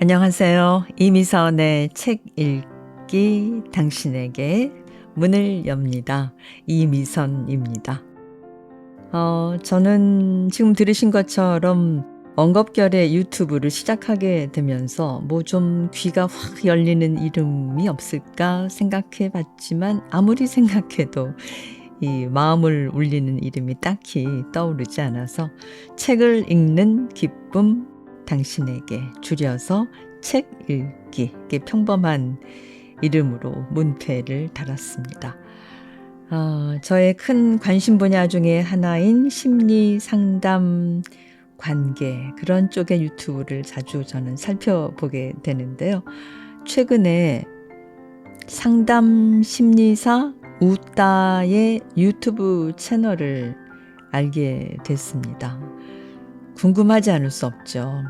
안녕하세요. 이미선의 책 읽기 당신에게 문을 엽니다. 이미선입니다. 저는 지금 들으신 것처럼 엉겁결에 유튜브를 시작하게 되면서 뭐 좀 귀가 확 열리는 이름이 없을까 생각해 봤지만 아무리 생각해도 이 마음을 울리는 이름이 딱히 떠오르지 않아서 책을 읽는 기쁨 당신에게 줄여서 책 읽기, 이게 평범한 이름으로 문패를 달았습니다. 저의 큰 관심 분야 중에 하나인 심리 상담 관계, 그런 쪽의 유튜브를 자주 저는 살펴보게 되는데요. 최근에 상담 심리사 우따의 유튜브 채널을 알게 됐습니다. 궁금하지 않을 수 없죠.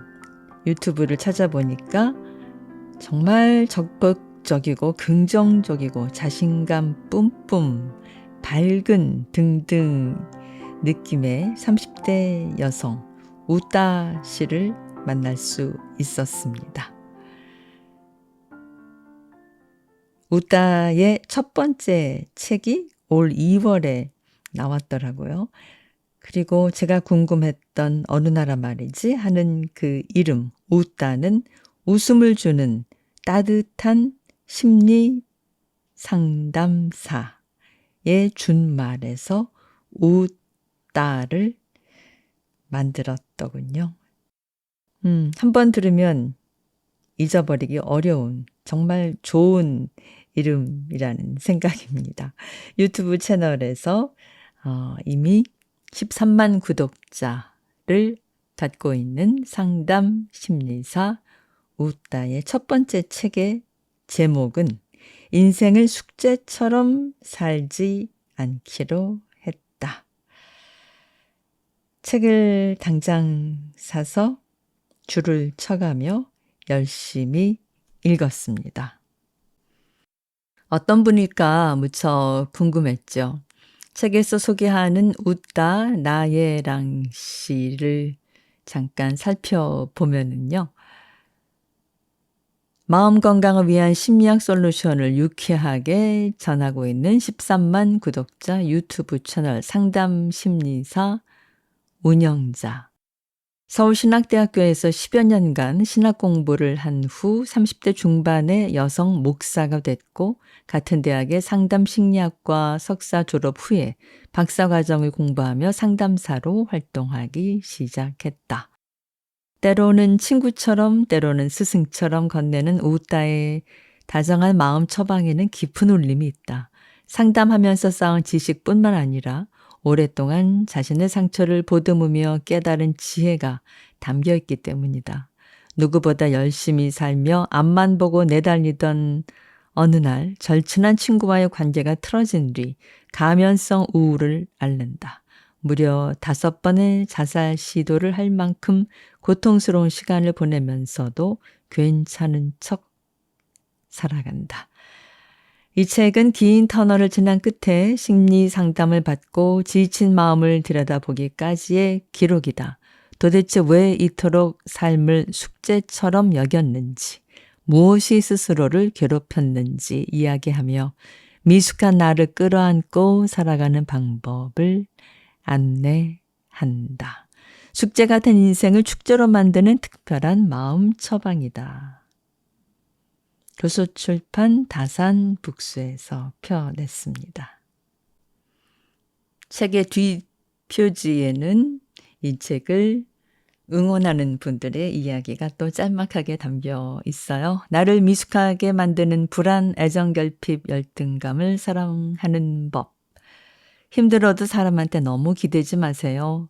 유튜브를 찾아보니까 정말 적극적이고 긍정적이고 자신감 뿜뿜, 밝은 등등 느낌의 30대 여성 우따 씨를 만날 수 있었습니다. 우따의 첫 번째 책이 올 2월에 나왔더라고요. 그리고 제가 궁금했던 어느 나라 말이지 하는 그 이름 우따는 웃음을 주는 따뜻한 심리 상담사의 준말에서 우따를 만들었더군요. 한번 들으면 잊어버리기 어려운 정말 좋은 이름이라는 생각입니다. 유튜브 채널에서 이미 13만 구독자를 갖고 있는 상담 심리사 우따의 첫 번째 책의 제목은 인생을 숙제처럼 살지 않기로 했다. 책을 당장 사서 줄을 쳐가며 열심히 읽었습니다. 어떤 분일까 무척 궁금했죠. 책에서 소개하는 우따 나예랑 씨를 잠깐 살펴보면은요. 마음 건강을 위한 심리학 솔루션을 유쾌하게 전하고 있는 13만 구독자 유튜브 채널 상담 심리사 운영자. 서울신학대학교에서 10여 년간 신학 공부를 한 후 30대 중반의 여성 목사가 됐고 같은 대학의 상담심리학과 석사 졸업 후에 박사과정을 공부하며 상담사로 활동하기 시작했다. 때로는 친구처럼 때로는 스승처럼 건네는 우따의 다정한 마음 처방에는 깊은 울림이 있다. 상담하면서 쌓은 지식뿐만 아니라 오랫동안 자신의 상처를 보듬으며 깨달은 지혜가 담겨있기 때문이다. 누구보다 열심히 살며 앞만 보고 내달리던 어느 날 절친한 친구와의 관계가 틀어진 뒤 가면성 우울을 앓는다. 무려 5번의 자살 시도를 할 만큼 고통스러운 시간을 보내면서도 괜찮은 척 살아간다. 이 책은 긴 터널을 지난 끝에 심리 상담을 받고 지친 마음을 들여다보기까지의 기록이다. 도대체 왜 이토록 삶을 숙제처럼 여겼는지, 무엇이 스스로를 괴롭혔는지 이야기하며 미숙한 나를 끌어안고 살아가는 방법을 안내한다. 숙제 같은 인생을 축제로 만드는 특별한 마음 처방이다. 교수출판 다산북수에서 펴냈습니다. 책의 뒷표지에는 이 책을 응원하는 분들의 이야기가 또 짤막하게 담겨 있어요. 나를 미숙하게 만드는 불안, 애정 결핍, 열등감을 사랑하는 법. 힘들어도 사람한테 너무 기대지 마세요.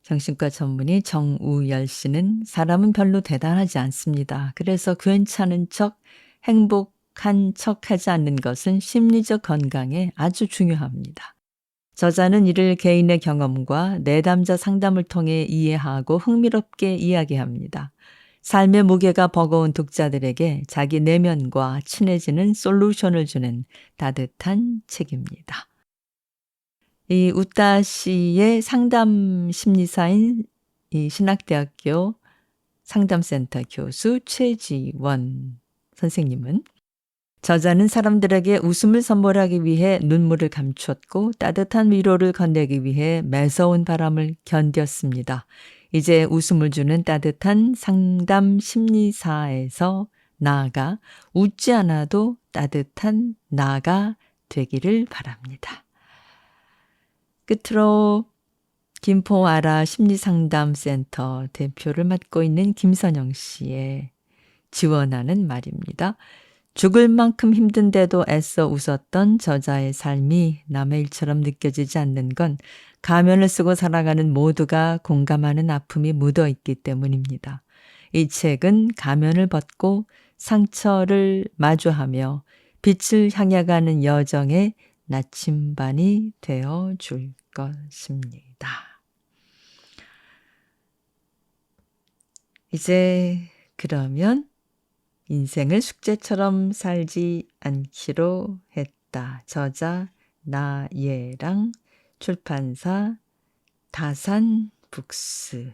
정신과 전문의 정우열 씨는 사람은 별로 대단하지 않습니다. 그래서 괜찮은 척, 행복한 척 하지 않는 것은 심리적 건강에 아주 중요합니다. 저자는 이를 개인의 경험과 내담자 상담을 통해 이해하고 흥미롭게 이야기합니다. 삶의 무게가 버거운 독자들에게 자기 내면과 친해지는 솔루션을 주는 따뜻한 책입니다. 이 우따 씨의 상담 심리사인 이 신학대학교 상담센터 교수 최지원 선생님은 저자는 사람들에게 웃음을 선물하기 위해 눈물을 감췄고 따뜻한 위로를 건네기 위해 매서운 바람을 견뎠습니다. 이제 웃음을 주는 따뜻한 상담 심리사에서 나아가 웃지 않아도 따뜻한 나가 되기를 바랍니다. 끝으로 김포아라 심리상담센터 대표를 맡고 있는 김선영 씨의 지원하는 말입니다. 죽을 만큼 힘든데도 애써 웃었던 저자의 삶이 남의 일처럼 느껴지지 않는 건 가면을 쓰고 살아가는 모두가 공감하는 아픔이 묻어있기 때문입니다. 이 책은 가면을 벗고 상처를 마주하며 빛을 향해 가는 여정의 나침반이 되어 줄 것입니다. 이제 그러면 인생을 숙제처럼 살지 않기로 했다. 저자 나예랑, 출판사 다산북스의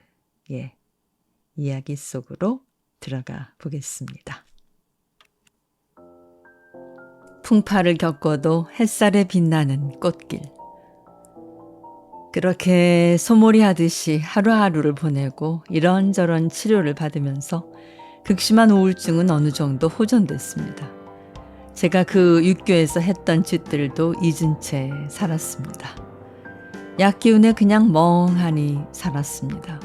이야기 속으로 들어가 보겠습니다. 풍파를 겪어도 햇살에 빛나는 꽃길. 그렇게 소몰이 하듯이 하루하루를 보내고 이런저런 치료를 받으면서 극심한 우울증은 어느 정도 호전됐습니다. 제가 그 육교에서 했던 짓들도 잊은 채 살았습니다. 약 기운에 그냥 멍하니 살았습니다.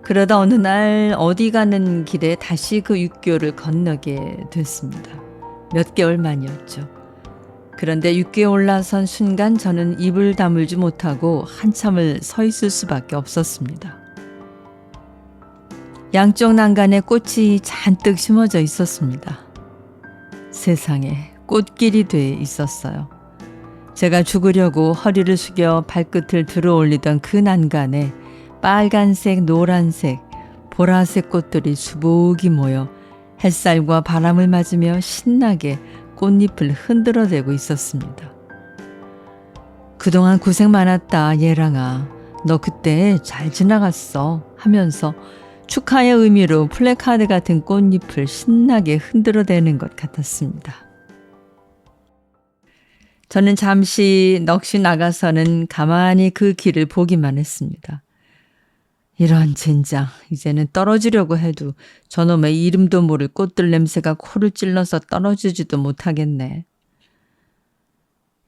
그러다 어느 날 어디 가는 길에 다시 그 육교를 건너게 됐습니다. 몇 개월 만이었죠. 그런데 육교에 올라선 순간 저는 입을 다물지 못하고 한참을 서 있을 수밖에 없었습니다. 양쪽 난간에 꽃이 잔뜩 심어져 있었습니다. 세상에 꽃길이 돼 있었어요. 제가 죽으려고 허리를 숙여 발끝을 들어 올리던 그 난간에 빨간색, 노란색, 보라색 꽃들이 수북이 모여 햇살과 바람을 맞으며 신나게 꽃잎을 흔들어대고 있었습니다. 그동안 고생 많았다, 예랑아. 너 그때 잘 지나갔어 하면서 축하의 의미로 플래카드 같은 꽃잎을 신나게 흔들어대는 것 같았습니다. 저는 잠시 넋이 나가서는 가만히 그 길을 보기만 했습니다. 이런 젠장, 이제는 떨어지려고 해도 저놈의 이름도 모를 꽃들 냄새가 코를 찔러서 떨어지지도 못하겠네.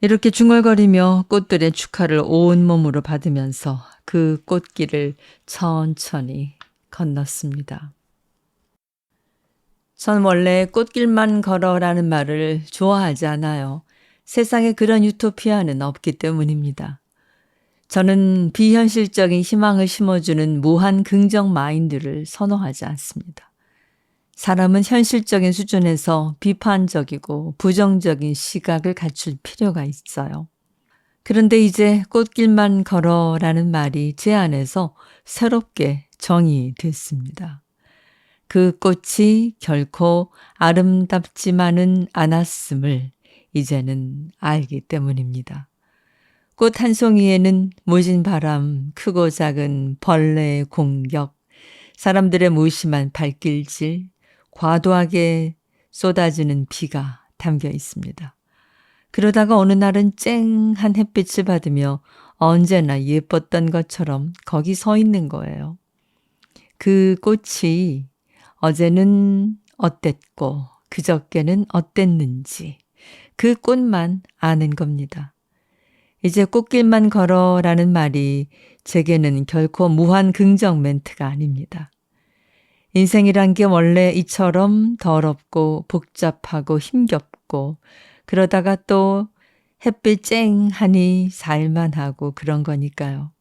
이렇게 중얼거리며 꽃들의 축하를 온몸으로 받으면서 그 꽃길을 천천히 건넜습니다. 전 원래 꽃길만 걸어라는 말을 좋아하지 않아요. 세상에 그런 유토피아는 없기 때문입니다. 저는 비현실적인 희망을 심어주는 무한 긍정 마인드를 선호하지 않습니다. 사람은 현실적인 수준에서 비판적이고 부정적인 시각을 갖출 필요가 있어요. 그런데 이제 꽃길만 걸어라는 말이 제 안에서 새롭게 정의됐습니다. 그 꽃이 결코 아름답지만은 않았음을 이제는 알기 때문입니다. 꽃 한 송이에는 모진 바람, 크고 작은 벌레의 공격, 사람들의 무심한 발길질, 과도하게 쏟아지는 비가 담겨 있습니다. 그러다가 어느 날은 쨍한 햇빛을 받으며 언제나 예뻤던 것처럼 거기 서 있는 거예요. 그 꽃이 어제는 어땠고 그저께는 어땠는지 그 꽃만 아는 겁니다. 이제 꽃길만 걸어라는 말이 제게는 결코 무한 긍정 멘트가 아닙니다. 인생이란 게 원래 이처럼 더럽고 복잡하고 힘겹고 그러다가 또 햇빛 쨍하니 살만하고 그런 거니까요.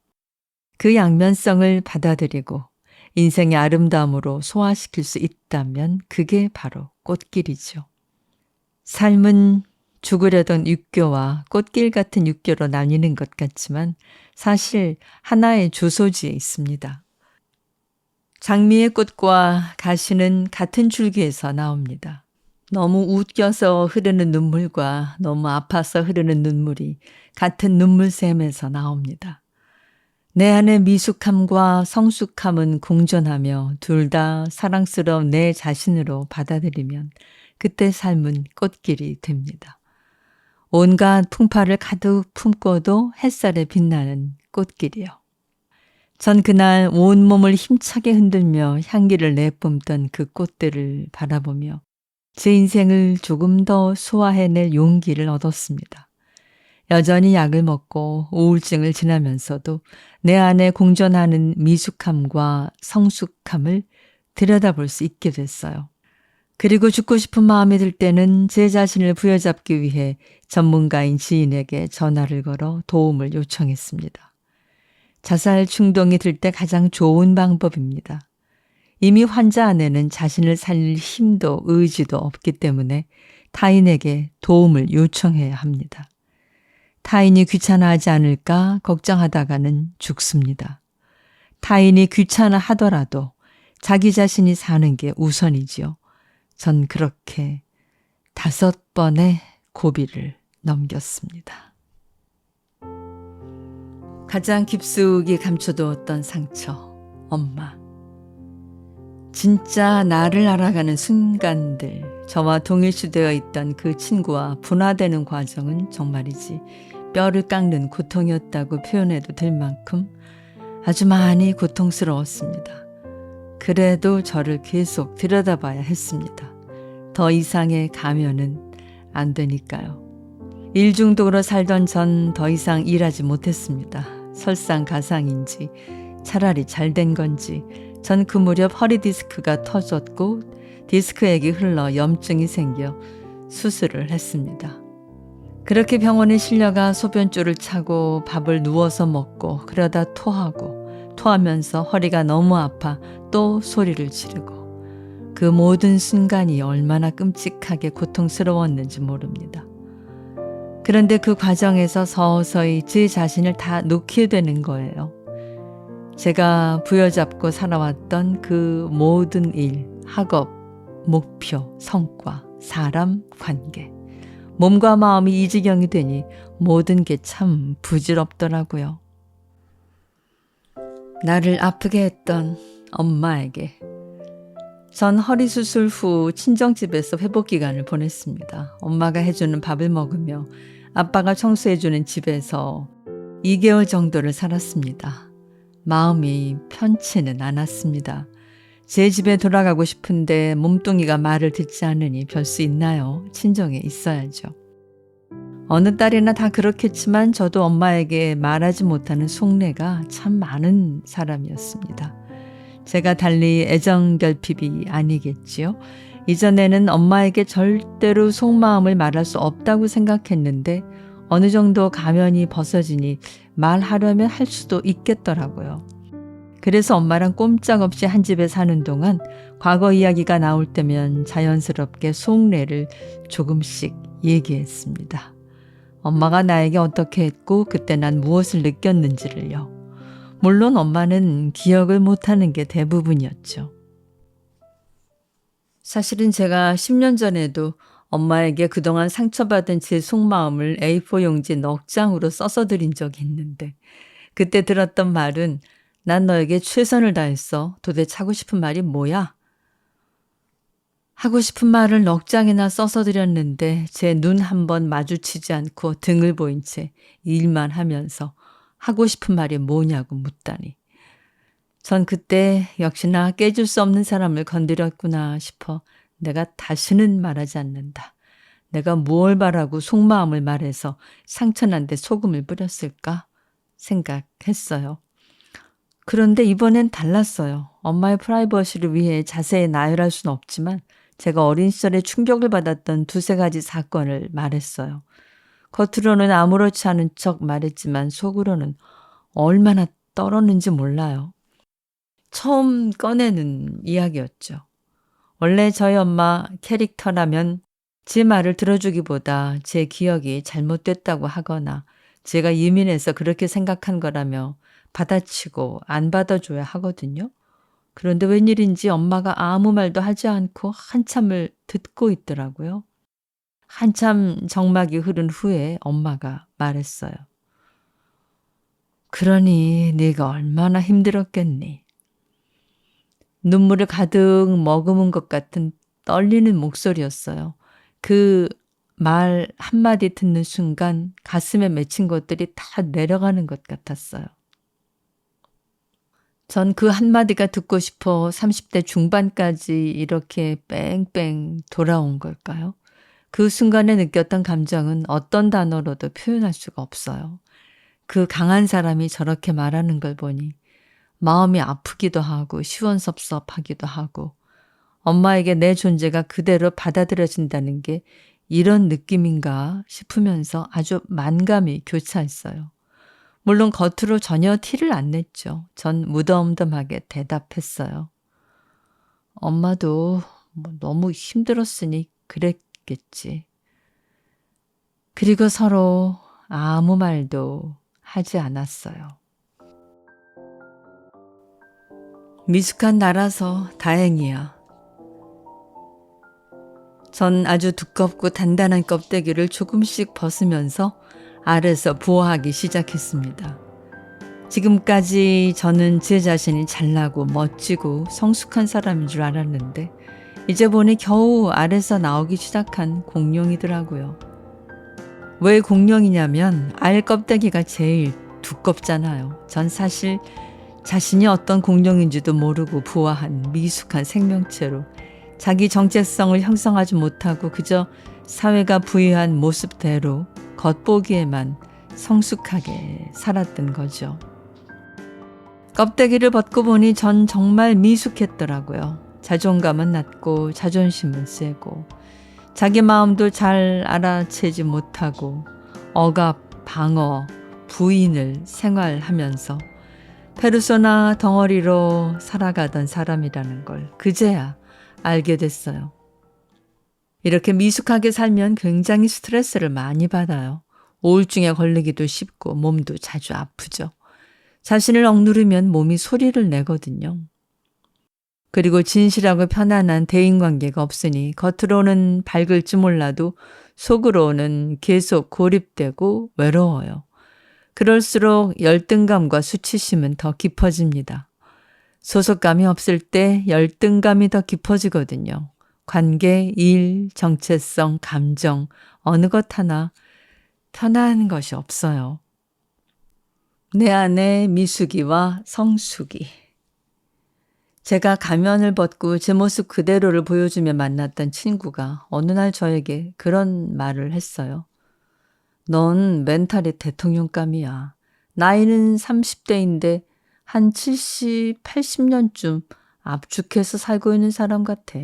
그 양면성을 받아들이고 인생의 아름다움으로 소화시킬 수 있다면 그게 바로 꽃길이죠. 삶은 죽으려던 육교와 꽃길 같은 육교로 나뉘는 것 같지만 사실 하나의 주소지에 있습니다. 장미의 꽃과 가시는 같은 줄기에서 나옵니다. 너무 웃겨서 흐르는 눈물과 너무 아파서 흐르는 눈물이 같은 눈물샘에서 나옵니다. 내 안의 미숙함과 성숙함은 공존하며 둘 다 사랑스러운 내 자신으로 받아들이면 그때 삶은 꽃길이 됩니다. 온갖 풍파를 가득 품고도 햇살에 빛나는 꽃길이요. 전 그날 온몸을 힘차게 흔들며 향기를 내뿜던 그 꽃들을 바라보며 제 인생을 조금 더 소화해낼 용기를 얻었습니다. 여전히 약을 먹고 우울증을 지나면서도 내 안에 공존하는 미숙함과 성숙함을 들여다볼 수 있게 됐어요. 그리고 죽고 싶은 마음이 들 때는 제 자신을 부여잡기 위해 전문가인 지인에게 전화를 걸어 도움을 요청했습니다. 자살 충동이 들 때 가장 좋은 방법입니다. 이미 환자 안에는 자신을 살릴 힘도 의지도 없기 때문에 타인에게 도움을 요청해야 합니다. 타인이 귀찮아하지 않을까 걱정하다가는 죽습니다. 타인이 귀찮아하더라도 자기 자신이 사는 게 우선이지요. 전 그렇게 5번의 고비를 넘겼습니다. 가장 깊숙이 감춰두었던 상처, 엄마. 진짜 나를 알아가는 순간들, 저와 동일시되어 있던 그 친구와 분화되는 과정은 정말이지 뼈를 깎는 고통이었다고 표현해도 될 만큼 아주 많이 고통스러웠습니다. 그래도 저를 계속 들여다봐야 했습니다. 더 이상의 가면은 안 되니까요. 일 중독으로 살던 전 더 이상 일하지 못했습니다. 설상가상인지 차라리 잘된 건지 전 그 무렵 허리 디스크가 터졌고 디스크액이 흘러 염증이 생겨 수술을 했습니다. 그렇게 병원에 실려가 소변줄을 차고 밥을 누워서 먹고 그러다 토하면서 허리가 너무 아파 또 소리를 지르고 그 모든 순간이 얼마나 끔찍하게 고통스러웠는지 모릅니다. 그런데 그 과정에서 서서히 제 자신을 다 놓게 되는 거예요. 제가 부여잡고 살아왔던 그 모든 일, 학업, 목표, 성과, 사람, 관계. 몸과 마음이 이 지경이 되니 모든 게 참 부질없더라고요. 나를 아프게 했던 엄마에게. 전 허리 수술 후 친정집에서 회복 기간을 보냈습니다. 엄마가 해주는 밥을 먹으며 아빠가 청소해주는 집에서 2개월 정도를 살았습니다. 마음이 편치는 않았습니다. 제 집에 돌아가고 싶은데 몸뚱이가 말을 듣지 않으니 별 수 있나요? 친정에 있어야죠. 어느 딸이나 다 그렇겠지만 저도 엄마에게 말하지 못하는 속내가 참 많은 사람이었습니다. 제가 달리 애정결핍이 아니겠지요. 이전에는 엄마에게 절대로 속마음을 말할 수 없다고 생각했는데 어느 정도 가면이 벗어지니 말하려면 할 수도 있겠더라고요. 그래서 엄마랑 꼼짝없이 한 집에 사는 동안 과거 이야기가 나올 때면 자연스럽게 속내를 조금씩 얘기했습니다. 엄마가 나에게 어떻게 했고 그때 난 무엇을 느꼈는지를요. 물론 엄마는 기억을 못하는 게 대부분이었죠. 사실은 제가 10년 전에도 엄마에게 그동안 상처받은 제 속마음을 A4 용지 넉 장으로 써서 드린 적이 있는데 그때 들었던 말은 난 너에게 최선을 다했어. 도대체 하고 싶은 말이 뭐야? 하고 싶은 말을 넉 장이나 써서 드렸는데 제 눈 한 번 마주치지 않고 등을 보인 채 일만 하면서 하고 싶은 말이 뭐냐고 묻다니. 전 그때 역시나 깨질 수 없는 사람을 건드렸구나 싶어 내가 다시는 말하지 않는다. 내가 무얼 바라고 속마음을 말해서 상처난 데 소금을 뿌렸을까 생각했어요. 그런데 이번엔 달랐어요. 엄마의 프라이버시를 위해 자세히 나열할 수는 없지만 제가 어린 시절에 충격을 받았던 2-3가지 사건을 말했어요. 겉으로는 아무렇지 않은 척 말했지만 속으로는 얼마나 떨었는지 몰라요. 처음 꺼내는 이야기였죠. 원래 저희 엄마 캐릭터라면 제 말을 들어주기보다 제 기억이 잘못됐다고 하거나 제가 예민해서 그렇게 생각한 거라며 받아치고 안 받아줘야 하거든요. 그런데 웬일인지 엄마가 아무 말도 하지 않고 한참을 듣고 있더라고요. 한참 정막이 흐른 후에 엄마가 말했어요. 그러니 네가 얼마나 힘들었겠니. 눈물을 가득 머금은 것 같은 떨리는 목소리였어요. 그 말 한마디 듣는 순간 가슴에 맺힌 것들이 다 내려가는 것 같았어요. 전 그 한마디가 듣고 싶어 30대 중반까지 이렇게 뺑뺑 돌아온 걸까요? 그 순간에 느꼈던 감정은 어떤 단어로도 표현할 수가 없어요. 그 강한 사람이 저렇게 말하는 걸 보니 마음이 아프기도 하고 시원섭섭하기도 하고 엄마에게 내 존재가 그대로 받아들여진다는 게 이런 느낌인가 싶으면서 아주 만감이 교차했어요. 물론 겉으로 전혀 티를 안 냈죠. 전 무덤덤하게 대답했어요. 엄마도 너무 힘들었으니 그랬겠지. 그리고 서로 아무 말도 하지 않았어요. 미숙한 나라서 다행이야. 전 아주 두껍고 단단한 껍데기를 조금씩 벗으면서 알에서 부화하기 시작했습니다. 지금까지 저는 제 자신이 잘나고 멋지고 성숙한 사람인 줄 알았는데 이제 보니 겨우 알에서 나오기 시작한 공룡이더라고요. 왜 공룡이냐면 알 껍데기가 제일 두껍잖아요. 전 사실 자신이 어떤 공룡인지도 모르고 부화한 미숙한 생명체로 자기 정체성을 형성하지 못하고 그저 사회가 부여한 모습대로 겉보기에만 성숙하게 살았던 거죠. 껍데기를 벗고 보니 전 정말 미숙했더라고요. 자존감은 낮고 자존심은 세고 자기 마음도 잘 알아채지 못하고 억압, 방어, 부인을 생활하면서 페르소나 덩어리로 살아가던 사람이라는 걸 그제야 알게 됐어요. 이렇게 미숙하게 살면 굉장히 스트레스를 많이 받아요. 우울증에 걸리기도 쉽고 몸도 자주 아프죠. 자신을 억누르면 몸이 소리를 내거든요. 그리고 진실하고 편안한 대인관계가 없으니 겉으로는 밝을지 몰라도 속으로는 계속 고립되고 외로워요. 그럴수록 열등감과 수치심은 더 깊어집니다. 소속감이 없을 때 열등감이 더 깊어지거든요. 관계, 일, 정체성, 감정, 어느 것 하나 편한 것이 없어요. 내 안에 미숙이와 성숙이. 제가 가면을 벗고 제 모습 그대로를 보여주며 만났던 친구가 어느 날 저에게 그런 말을 했어요. 넌 멘탈이 대통령감이야. 나이는 30대인데 한 70, 80년쯤 압축해서 살고 있는 사람 같아.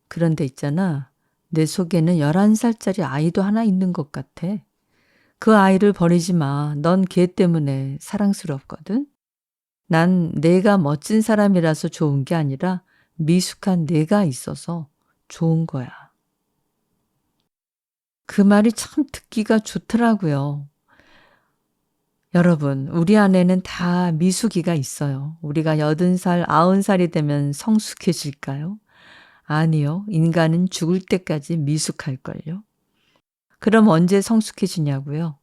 그런데 있잖아. 내 속에는 11살짜리 아이도 하나 있는 것 같아. 그 아이를 버리지 마. 넌 걔 때문에 사랑스럽거든. 난 내가 멋진 사람이라서 좋은 게 아니라 미숙한 내가 있어서 좋은 거야. 그 말이 참 듣기가 좋더라고요. 여러분, 우리 안에는 다 미숙이가 있어요. 우리가 80살, 90살이 되면 성숙해질까요? 아니요. 인간은 죽을 때까지 미숙할걸요. 그럼 언제 성숙해지냐고요?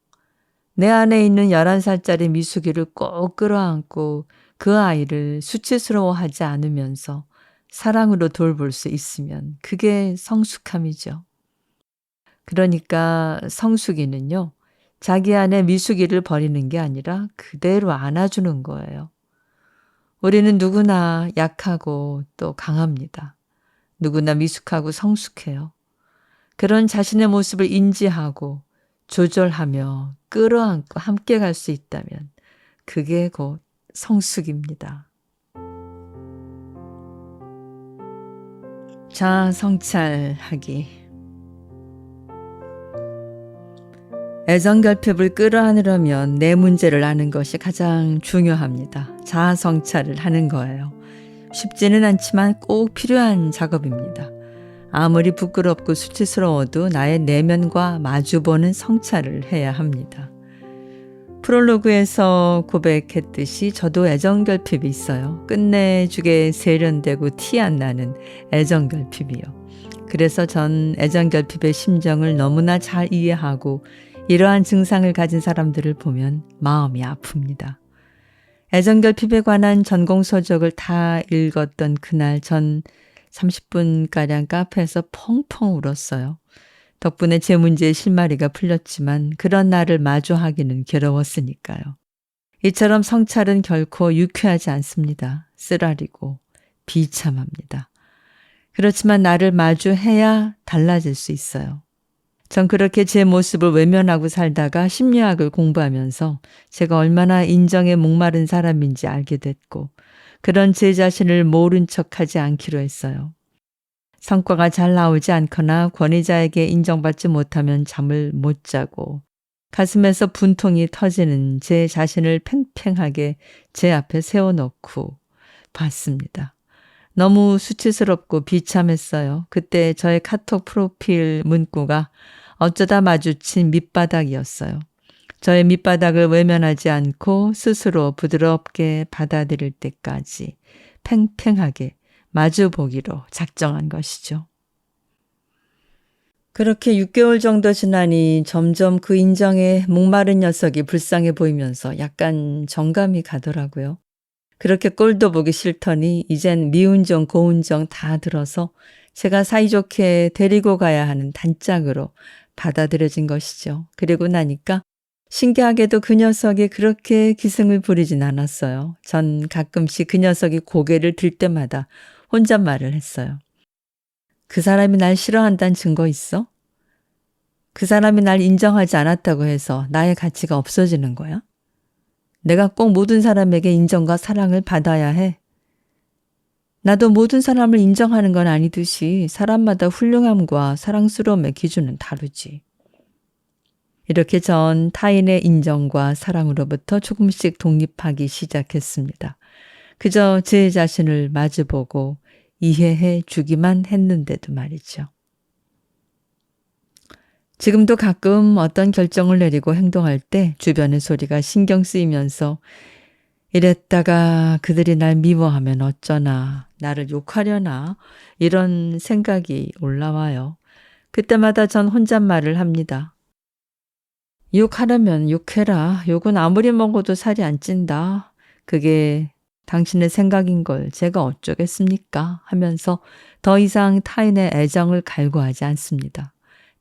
내 안에 있는 11살짜리 미숙이를 꼭 끌어안고 그 아이를 수치스러워하지 않으면서 사랑으로 돌볼 수 있으면 그게 성숙함이죠. 그러니까 성숙이는요. 자기 안에 미숙이를 버리는 게 아니라 그대로 안아주는 거예요. 우리는 누구나 약하고 또 강합니다. 누구나 미숙하고 성숙해요. 그런 자신의 모습을 인지하고 조절하며 끌어안고 함께 갈 수 있다면 그게 곧 성숙입니다. 자아 성찰하기. 애정결핍을 끌어안으려면 내 문제를 아는 것이 가장 중요합니다. 자아 성찰을 하는 거예요. 쉽지는 않지만 꼭 필요한 작업입니다. 아무리 부끄럽고 수치스러워도 나의 내면과 마주보는 성찰을 해야 합니다. 프롤로그에서 고백했듯이 저도 애정결핍이 있어요. 끝내주게 세련되고 티 안 나는 애정결핍이요. 그래서 전 애정결핍의 심정을 너무나 잘 이해하고 이러한 증상을 가진 사람들을 보면 마음이 아픕니다. 애정결핍에 관한 전공 서적을 다 읽었던 그날 전 30분가량 카페에서 펑펑 울었어요. 덕분에 제 문제의 실마리가 풀렸지만 그런 나를 마주하기는 괴로웠으니까요. 이처럼 성찰은 결코 유쾌하지 않습니다. 쓰라리고 비참합니다. 그렇지만 나를 마주해야 달라질 수 있어요. 전 그렇게 제 모습을 외면하고 살다가 심리학을 공부하면서 제가 얼마나 인정에 목마른 사람인지 알게 됐고 그런 제 자신을 모른 척하지 않기로 했어요. 성과가 잘 나오지 않거나 권위자에게 인정받지 못하면 잠을 못 자고 가슴에서 분통이 터지는 제 자신을 팽팽하게 제 앞에 세워놓고 봤습니다. 너무 수치스럽고 비참했어요. 그때 저의 카톡 프로필 문구가 어쩌다 마주친 밑바닥이었어요. 저의 밑바닥을 외면하지 않고 스스로 부드럽게 받아들일 때까지 팽팽하게 마주보기로 작정한 것이죠. 그렇게 6개월 정도 지나니 점점 그 인정에 목마른 녀석이 불쌍해 보이면서 약간 정감이 가더라고요. 그렇게 꼴도 보기 싫더니 이젠 미운정 고운정 다 들어서 제가 사이좋게 데리고 가야 하는 단짝으로 받아들여진 것이죠. 그리고 나니까 신기하게도 그 녀석이 그렇게 기승을 부리진 않았어요. 전 가끔씩 그 녀석이 고개를 들 때마다 혼잣말을 했어요. 그 사람이 날 싫어한다는 증거 있어? 그 사람이 날 인정하지 않았다고 해서 나의 가치가 없어지는 거야? 내가 꼭 모든 사람에게 인정과 사랑을 받아야 해. 나도 모든 사람을 인정하는 건 아니듯이 사람마다 훌륭함과 사랑스러움의 기준은 다르지. 이렇게 전 타인의 인정과 사랑으로부터 조금씩 독립하기 시작했습니다. 그저 제 자신을 마주보고 이해해 주기만 했는데도 말이죠. 지금도 가끔 어떤 결정을 내리고 행동할 때 주변의 소리가 신경 쓰이면서 이랬다가 그들이 날 미워하면 어쩌나, 나를 욕하려나 이런 생각이 올라와요. 그때마다 전 혼잣말을 합니다. 욕하려면 욕해라. 욕은 아무리 먹어도 살이 안 찐다. 그게 당신의 생각인 걸 제가 어쩌겠습니까? 하면서 더 이상 타인의 애정을 갈구하지 않습니다.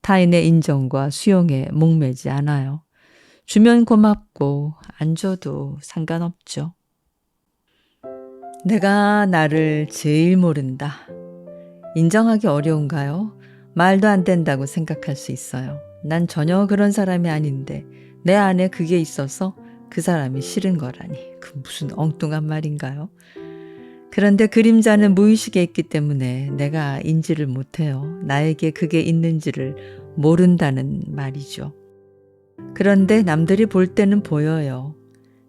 타인의 인정과 수용에 목매지 않아요. 주면 고맙고 안 줘도 상관없죠. 내가 나를 제일 모른다. 인정하기 어려운가요? 말도 안 된다고 생각할 수 있어요. 난 전혀 그런 사람이 아닌데 내 안에 그게 있어서 그 사람이 싫은 거라니. 그 무슨 엉뚱한 말인가요? 그런데 그림자는 무의식에 있기 때문에 내가 인지를 못해요. 나에게 그게 있는지를 모른다는 말이죠. 그런데 남들이 볼 때는 보여요.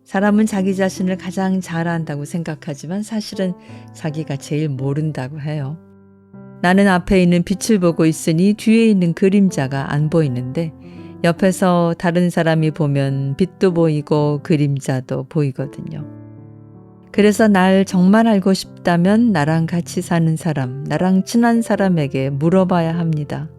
사람은 자기 자신을 가장 잘 안다고 생각하지만 사실은 자기가 제일 모른다고 해요. 나는 앞에 있는 빛을 보고 있으니 뒤에 있는 그림자가 안 보이는데 옆에서 다른 사람이 보면 빛도 보이고 그림자도 보이거든요. 그래서 날 정말 알고 싶다면 나랑 같이 사는 사람, 나랑 친한 사람에게 물어봐야 합니다.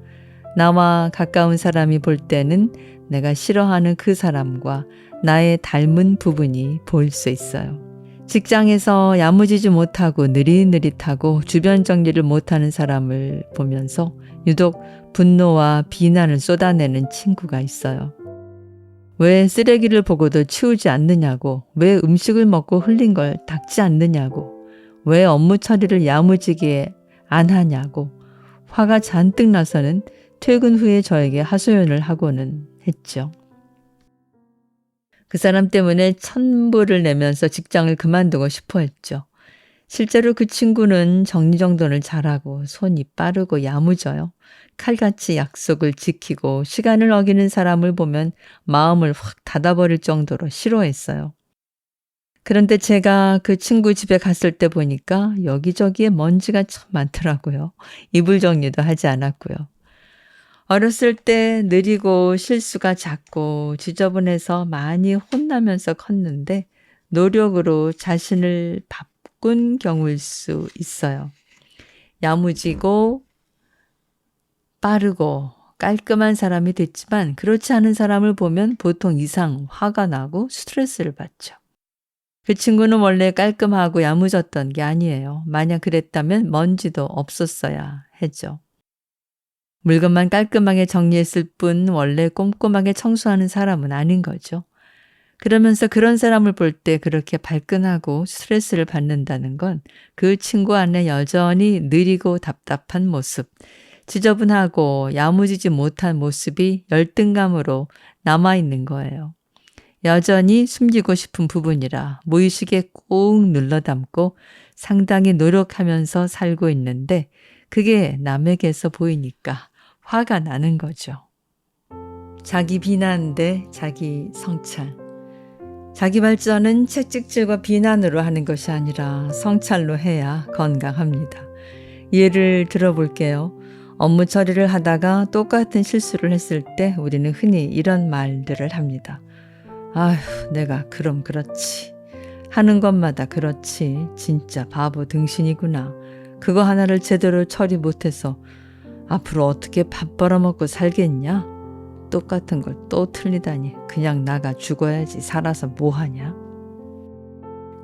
나와 가까운 사람이 볼 때는 내가 싫어하는 그 사람과 나의 닮은 부분이 보일 수 있어요. 직장에서 야무지지 못하고 느릿느릿하고 주변 정리를 못하는 사람을 보면서 유독 분노와 비난을 쏟아내는 친구가 있어요. 왜 쓰레기를 보고도 치우지 않느냐고, 왜 음식을 먹고 흘린 걸 닦지 않느냐고, 왜 업무 처리를 야무지게 안 하냐고, 화가 잔뜩 나서는 퇴근 후에 저에게 하소연을 하고는 했죠. 그 사람 때문에 천불을 내면서 직장을 그만두고 싶어 했죠. 실제로 그 친구는 정리정돈을 잘하고 손이 빠르고 야무져요. 칼같이 약속을 지키고 시간을 어기는 사람을 보면 마음을 확 닫아버릴 정도로 싫어했어요. 그런데 제가 그 친구 집에 갔을 때 보니까 여기저기에 먼지가 참 많더라고요. 이불 정리도 하지 않았고요. 어렸을 때 느리고 실수가 잦고 지저분해서 많이 혼나면서 컸는데 노력으로 자신을 바꾼 경우일 수 있어요. 야무지고 빠르고 깔끔한 사람이 됐지만 그렇지 않은 사람을 보면 보통 이상 화가 나고 스트레스를 받죠. 그 친구는 원래 깔끔하고 야무졌던 게 아니에요. 만약 그랬다면 먼지도 없었어야 했죠. 물건만 깔끔하게 정리했을 뿐 원래 꼼꼼하게 청소하는 사람은 아닌 거죠. 그러면서 그런 사람을 볼 때 그렇게 발끈하고 스트레스를 받는다는 건 그 친구 안에 여전히 느리고 답답한 모습, 지저분하고 야무지지 못한 모습이 열등감으로 남아있는 거예요. 여전히 숨기고 싶은 부분이라 무의식에 꾹 눌러 담고 상당히 노력하면서 살고 있는데 그게 남에게서 보이니까 화가 나는 거죠. 자기 비난 대 자기 성찰. 자기 발전은 채찍질과 비난으로 하는 것이 아니라 성찰로 해야 건강합니다. 예를 들어볼게요. 업무 처리를 하다가 똑같은 실수를 했을 때 우리는 흔히 이런 말들을 합니다. 아휴, 내가 그럼 그렇지. 하는 것마다 그렇지. 진짜 바보 등신이구나. 그거 하나를 제대로 처리 못해서 앞으로 어떻게 밥 벌어먹고 살겠냐? 똑같은 걸 또 틀리다니. 그냥 나가 죽어야지. 살아서 뭐하냐?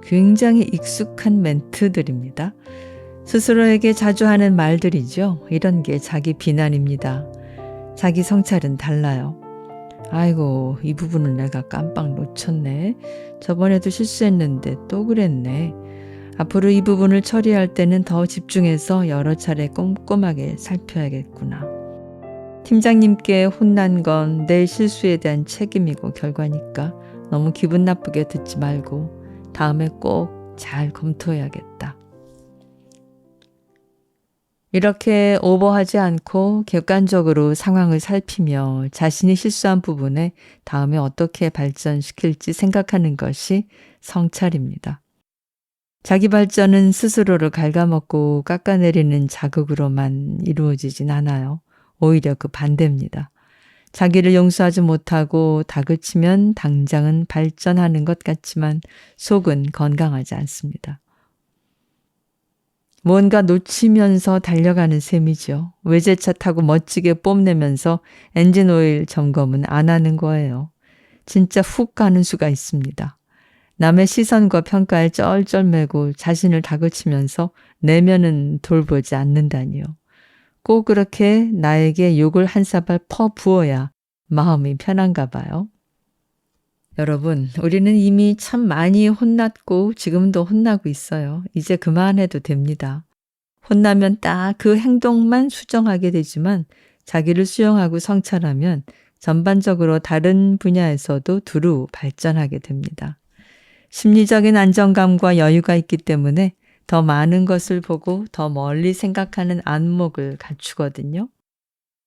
굉장히 익숙한 멘트들입니다. 스스로에게 자주 하는 말들이죠. 이런 게 자기 비난입니다. 자기 성찰은 달라요. 아이고, 이 부분을 내가 깜빡 놓쳤네. 저번에도 실수했는데 또 그랬네. 앞으로 이 부분을 처리할 때는 더 집중해서 여러 차례 꼼꼼하게 살펴야겠구나. 팀장님께 혼난 건 내 실수에 대한 책임이고 결과니까 너무 기분 나쁘게 듣지 말고 다음에 꼭 잘 검토해야겠다. 이렇게 오버하지 않고 객관적으로 상황을 살피며 자신이 실수한 부분에 다음에 어떻게 발전시킬지 생각하는 것이 성찰입니다. 자기 발전은 스스로를 갉아먹고 깎아내리는 자극으로만 이루어지진 않아요. 오히려 그 반대입니다. 자기를 용서하지 못하고 다그치면 당장은 발전하는 것 같지만 속은 건강하지 않습니다. 뭔가 놓치면서 달려가는 셈이죠. 외제차 타고 멋지게 뽐내면서 엔진 오일 점검은 안 하는 거예요. 진짜 훅 가는 수가 있습니다. 남의 시선과 평가에 쩔쩔매고 자신을 다그치면서 내면은 돌보지 않는다니요. 꼭 그렇게 나에게 욕을 한 사발 퍼 부어야 마음이 편한가 봐요. 여러분, 우리는 이미 참 많이 혼났고 지금도 혼나고 있어요. 이제 그만해도 됩니다. 혼나면 딱 그 행동만 수정하게 되지만 자기를 수용하고 성찰하면 전반적으로 다른 분야에서도 두루 발전하게 됩니다. 심리적인 안정감과 여유가 있기 때문에 더 많은 것을 보고 더 멀리 생각하는 안목을 갖추거든요.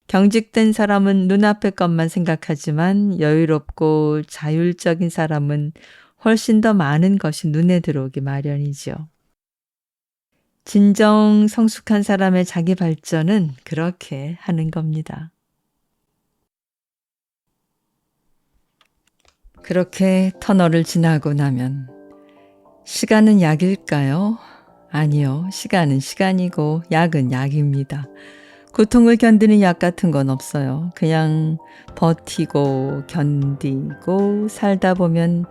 경직된 사람은 눈앞의 것만 생각하지만 여유롭고 자율적인 사람은 훨씬 더 많은 것이 눈에 들어오기 마련이죠. 진정 성숙한 사람의 자기 발전은 그렇게 하는 겁니다. 그렇게 터널을 지나고 나면 시간은 약일까요? 아니요. 시간은 시간이고 약은 약입니다. 고통을 견디는 약 같은 건 없어요. 그냥 버티고 견디고 살다 보면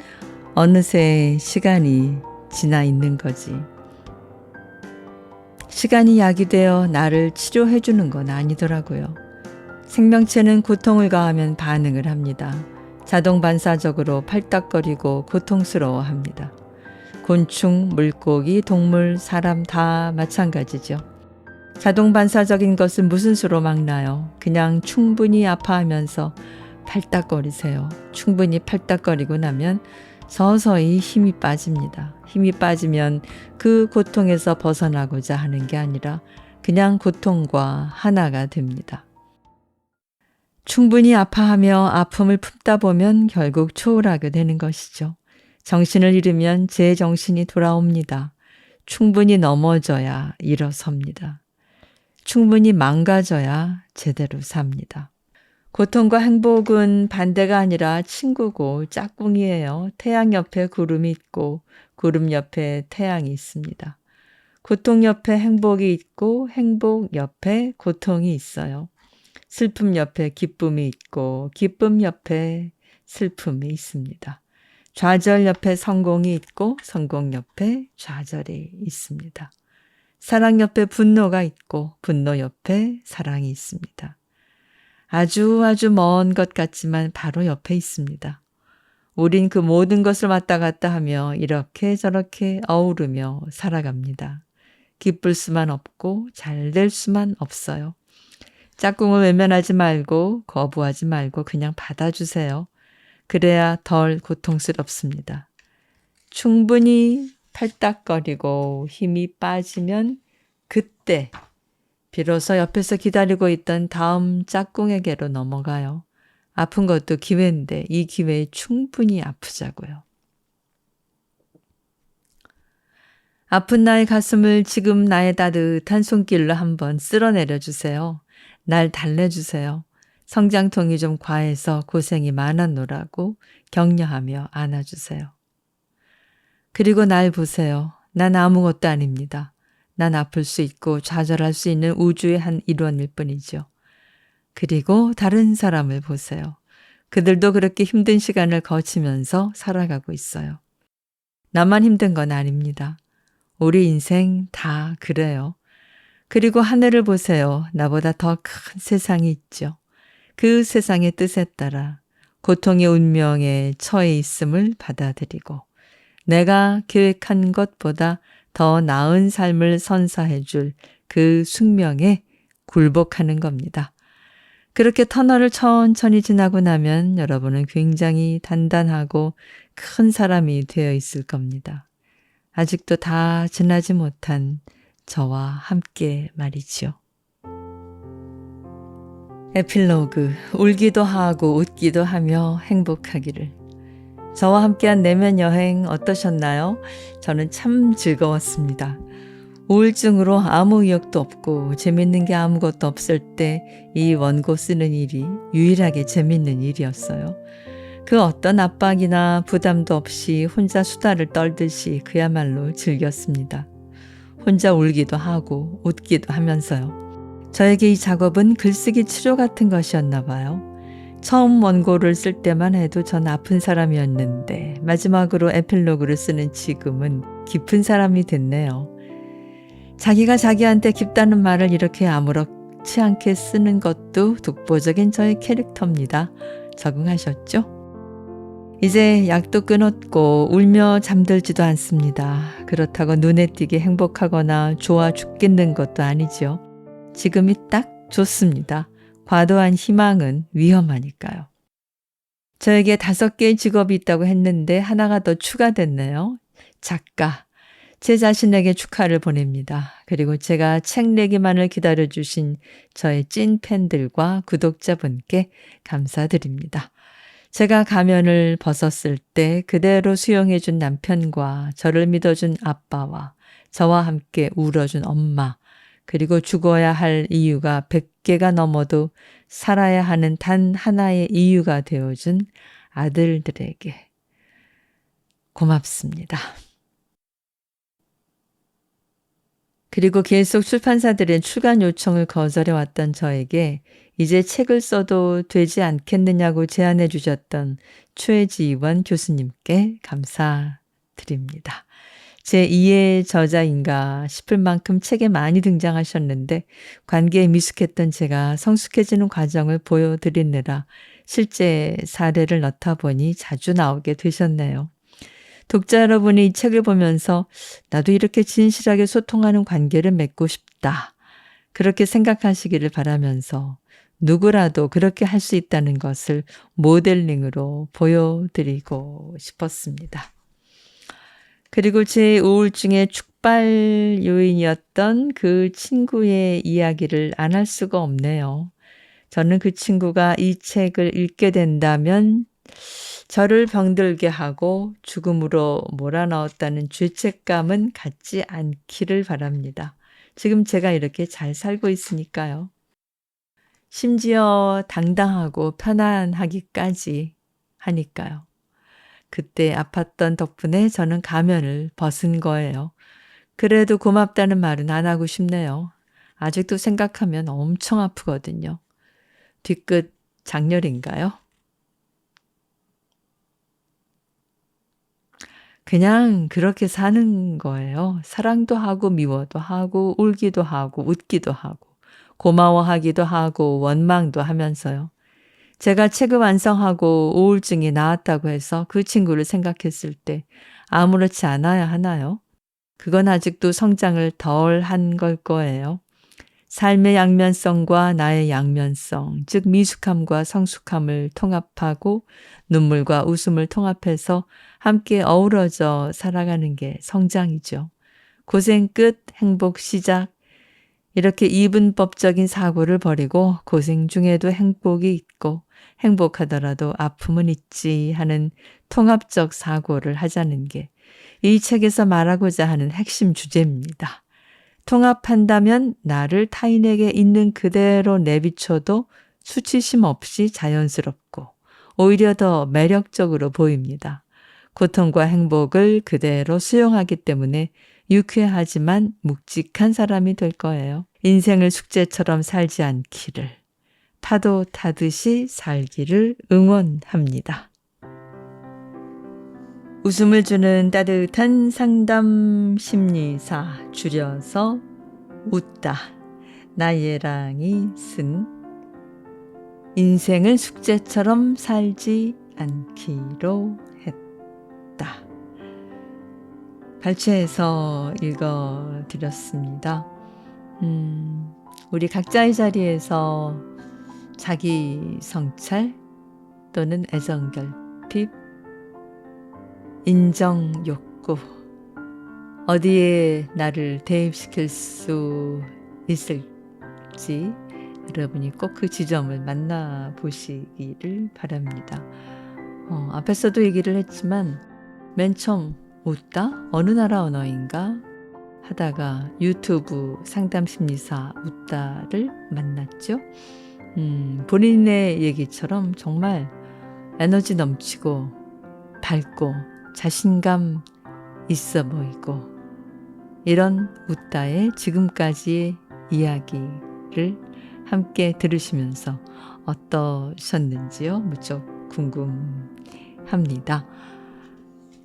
어느새 시간이 지나 있는 거지. 시간이 약이 되어 나를 치료해 주는 건 아니더라고요. 생명체는 고통을 가하면 반응을 합니다. 자동 반사적으로 팔딱거리고 고통스러워합니다. 곤충, 물고기, 동물, 사람 다 마찬가지죠. 자동 반사적인 것은 무슨 수로 막나요? 그냥 충분히 아파하면서 팔딱거리세요. 충분히 팔딱거리고 나면 서서히 힘이 빠집니다. 힘이 빠지면 그 고통에서 벗어나고자 하는 게 아니라 그냥 고통과 하나가 됩니다. 충분히 아파하며 아픔을 품다 보면 결국 초월하게 되는 것이죠. 정신을 잃으면 제 정신이 돌아옵니다. 충분히 넘어져야 일어섭니다. 충분히 망가져야 제대로 삽니다. 고통과 행복은 반대가 아니라 친구고 짝꿍이에요. 태양 옆에 구름이 있고 구름 옆에 태양이 있습니다. 고통 옆에 행복이 있고 행복 옆에 고통이 있어요. 슬픔 옆에 기쁨이 있고 기쁨 옆에 슬픔이 있습니다. 좌절 옆에 성공이 있고 성공 옆에 좌절이 있습니다. 사랑 옆에 분노가 있고 분노 옆에 사랑이 있습니다. 아주 먼 것 같지만 바로 옆에 있습니다. 우린 그 모든 것을 왔다 갔다 하며 이렇게 저렇게 어우르며 살아갑니다. 기쁠 수만 없고 잘 될 수만 없어요. 짝꿍을 외면하지 말고 거부하지 말고 그냥 받아주세요. 그래야 덜 고통스럽습니다. 충분히 팔딱거리고 힘이 빠지면 그때 비로소 옆에서 기다리고 있던 다음 짝꿍에게로 넘어가요. 아픈 것도 기회인데 이 기회에 충분히 아프자고요. 아픈 나의 가슴을 지금 나의 따뜻한 손길로 한번 쓸어내려 주세요. 날 달래주세요. 성장통이 좀 과해서 고생이 많았노라고 격려하며 안아주세요. 그리고 날 보세요. 난 아무것도 아닙니다. 난 아플 수 있고 좌절할 수 있는 우주의 한 일원일 뿐이죠. 그리고 다른 사람을 보세요. 그들도 그렇게 힘든 시간을 거치면서 살아가고 있어요. 나만 힘든 건 아닙니다. 우리 인생 다 그래요. 그리고 하늘을 보세요. 나보다 더 큰 세상이 있죠. 그 세상의 뜻에 따라 고통의 운명에 처해 있음을 받아들이고 내가 계획한 것보다 더 나은 삶을 선사해 줄 그 숙명에 굴복하는 겁니다. 그렇게 터널을 천천히 지나고 나면 여러분은 굉장히 단단하고 큰 사람이 되어 있을 겁니다. 아직도 다 지나지 못한 저와 함께 말이지요. 에필로그, 울기도 하고 웃기도 하며 행복하기를. 저와 함께한 내면 여행 어떠셨나요? 저는 참 즐거웠습니다. 우울증으로 아무 의욕도 없고 재밌는 게 아무것도 없을 때 이 원고 쓰는 일이 유일하게 재밌는 일이었어요. 그 어떤 압박이나 부담도 없이 혼자 수다를 떨듯이 그야말로 즐겼습니다. 혼자 울기도 하고 웃기도 하면서요. 저에게 이 작업은 글쓰기 치료 같은 것이었나 봐요. 처음 원고를 쓸 때만 해도 전 아픈 사람이었는데 마지막으로 에필로그를 쓰는 지금은 깊은 사람이 됐네요. 자기가 자기한테 깊다는 말을 이렇게 아무렇지 않게 쓰는 것도 독보적인 저의 캐릭터입니다. 적응하셨죠? 이제 약도 끊었고 울며 잠들지도 않습니다. 그렇다고 눈에 띄게 행복하거나 좋아 죽겠는 것도 아니죠. 지금이 딱 좋습니다. 과도한 희망은 위험하니까요. 저에게 5개의 직업이 있다고 했는데 하나가 더 추가됐네요. 작가. 제 자신에게 축하를 보냅니다. 그리고 제가 책 내기만을 기다려주신 저의 찐 팬들과 구독자분께 감사드립니다. 제가 가면을 벗었을 때 그대로 수용해준 남편과 저를 믿어준 아빠와 저와 함께 울어준 엄마, 그리고 죽어야 할 이유가 100개가 넘어도 살아야 하는 단 하나의 이유가 되어준 아들들에게 고맙습니다. 그리고 계속 출판사들의 출간 요청을 거절해왔던 저에게 이제 책을 써도 되지 않겠느냐고 제안해 주셨던 최지원 교수님께 감사드립니다. 제 2의 저자인가 싶을 만큼 책에 많이 등장하셨는데 관계에 미숙했던 제가 성숙해지는 과정을 보여드리느라 실제 사례를 넣다 보니 자주 나오게 되셨네요. 독자 여러분이 이 책을 보면서 나도 이렇게 진실하게 소통하는 관계를 맺고 싶다. 그렇게 생각하시기를 바라면서 누구라도 그렇게 할 수 있다는 것을 모델링으로 보여드리고 싶었습니다. 그리고 제 우울증의 축발 요인이었던 그 친구의 이야기를 안 할 수가 없네요. 저는 그 친구가 이 책을 읽게 된다면 저를 병들게 하고 죽음으로 몰아넣었다는 죄책감은 갖지 않기를 바랍니다. 지금 제가 이렇게 잘 살고 있으니까요. 심지어 당당하고 편안하기까지 하니까요. 그때 아팠던 덕분에 저는 가면을 벗은 거예요. 그래도 고맙다는 말은 안 하고 싶네요. 아직도 생각하면 엄청 아프거든요. 뒤끝 장렬인가요? 그냥 그렇게 사는 거예요. 사랑도 하고 미워도 하고 울기도 하고 웃기도 하고 고마워하기도 하고 원망도 하면서요. 제가 책을 완성하고 우울증이 나았다고 해서 그 친구를 생각했을 때 아무렇지 않아야 하나요? 그건 아직도 성장을 덜 한 걸 거예요. 삶의 양면성과 나의 양면성, 즉 미숙함과 성숙함을 통합하고 눈물과 웃음을 통합해서 함께 어우러져 살아가는 게 성장이죠. 고생 끝, 행복 시작. 이렇게 이분법적인 사고를 버리고 고생 중에도 행복이 있고 행복하더라도 아픔은 있지 하는 통합적 사고를 하자는 게 이 책에서 말하고자 하는 핵심 주제입니다. 통합한다면 나를 타인에게 있는 그대로 내비쳐도 수치심 없이 자연스럽고 오히려 더 매력적으로 보입니다. 고통과 행복을 그대로 수용하기 때문에 유쾌하지만 묵직한 사람이 될 거예요. 인생을 숙제처럼 살지 않기를, 파도 타듯이 살기를 응원합니다. 웃음을 주는 따뜻한 상담 심리사, 줄여서 웃다. 나예랑이 쓴 인생을 숙제처럼 살지 않기로 했다. 발췌해서 읽어드렸습니다. 우리 각자의 자리에서 자기 성찰 또는 애정결핍, 인정 욕구, 어디에 나를 대입시킬 수 있을지 여러분이 꼭 그 지점을 만나보시기를 바랍니다. 앞에서도 얘기를 했지만 맨 처음 웃다? 어느 나라 언어인가? 하다가 유튜브 상담심리사 웃다를 만났죠. 본인의 얘기처럼 정말 에너지 넘치고 밝고 자신감 있어 보이고 이런 웃다의 지금까지의 이야기를 함께 들으시면서 어떠셨는지요? 무척 궁금합니다.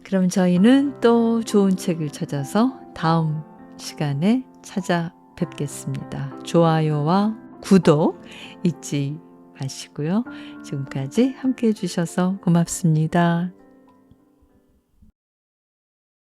그럼 저희는 또 좋은 책을 찾아서 다음 시간에 찾아뵙겠습니다. 좋아요와 구독 잊지 마시고요. 지금까지 함께 해주셔서 고맙습니다.